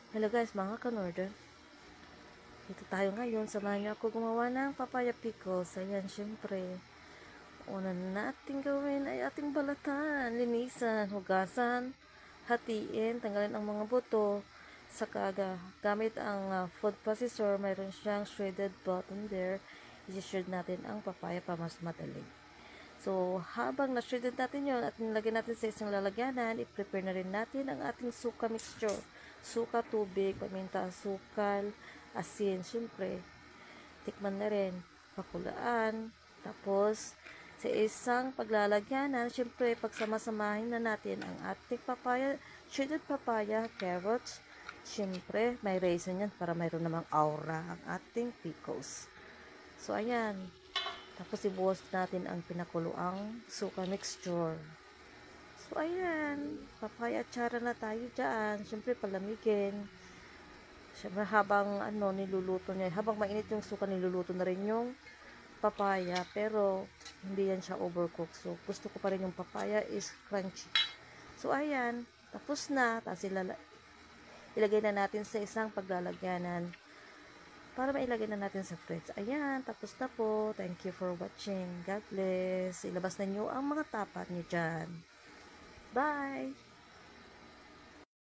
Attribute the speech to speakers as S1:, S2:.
S1: Hello guys, mga ka-Northern. Dito tayo ngayon. Samahan niyo ako gumawa ng papaya pickles. Ayan, syempre. Una natin gawin ay ating balatan, linisan, hugasan, hatiin, tanggalin ang mga buto. Saka gamit ang food processor, mayroon siyang shredded button there. I-shred natin ang papaya para mas madali. So, habang na-shredded natin yon at nilagay natin sa isang lalagyanan, i-prepare na rin natin ang ating suka mixture. Suka, tubig, paminta, asukal, asin, syempre, tikman na rin, pakulaan. Tapos, sa isang paglalagyanan, syempre, pagsama-samahin na natin ang ating papaya, shredded papaya, carrots, syempre, may raisin yan para mayroon namang aura ang ating pickles. So, ayan. Tapos, ibuhos natin ang pinakuluang suka mixture. So, ayan. Papaya atsara na tayo dyan. Siyempre, palamigin. Siyempre, habang niluluto niya, habang mainit yung suka, niluluto na rin yung papaya. Pero, hindi yan siya overcooked. So, gusto ko pa rin yung papaya is crunchy. So, ayan. Tapos na. Tapos, ilagay na natin sa isang paglalagyanan para mailagay na natin sa fridge. Ayan, tapos na po. Thank you for watching. God bless. Ilabas na nyo ang mga tapat nyo dyan. Bye!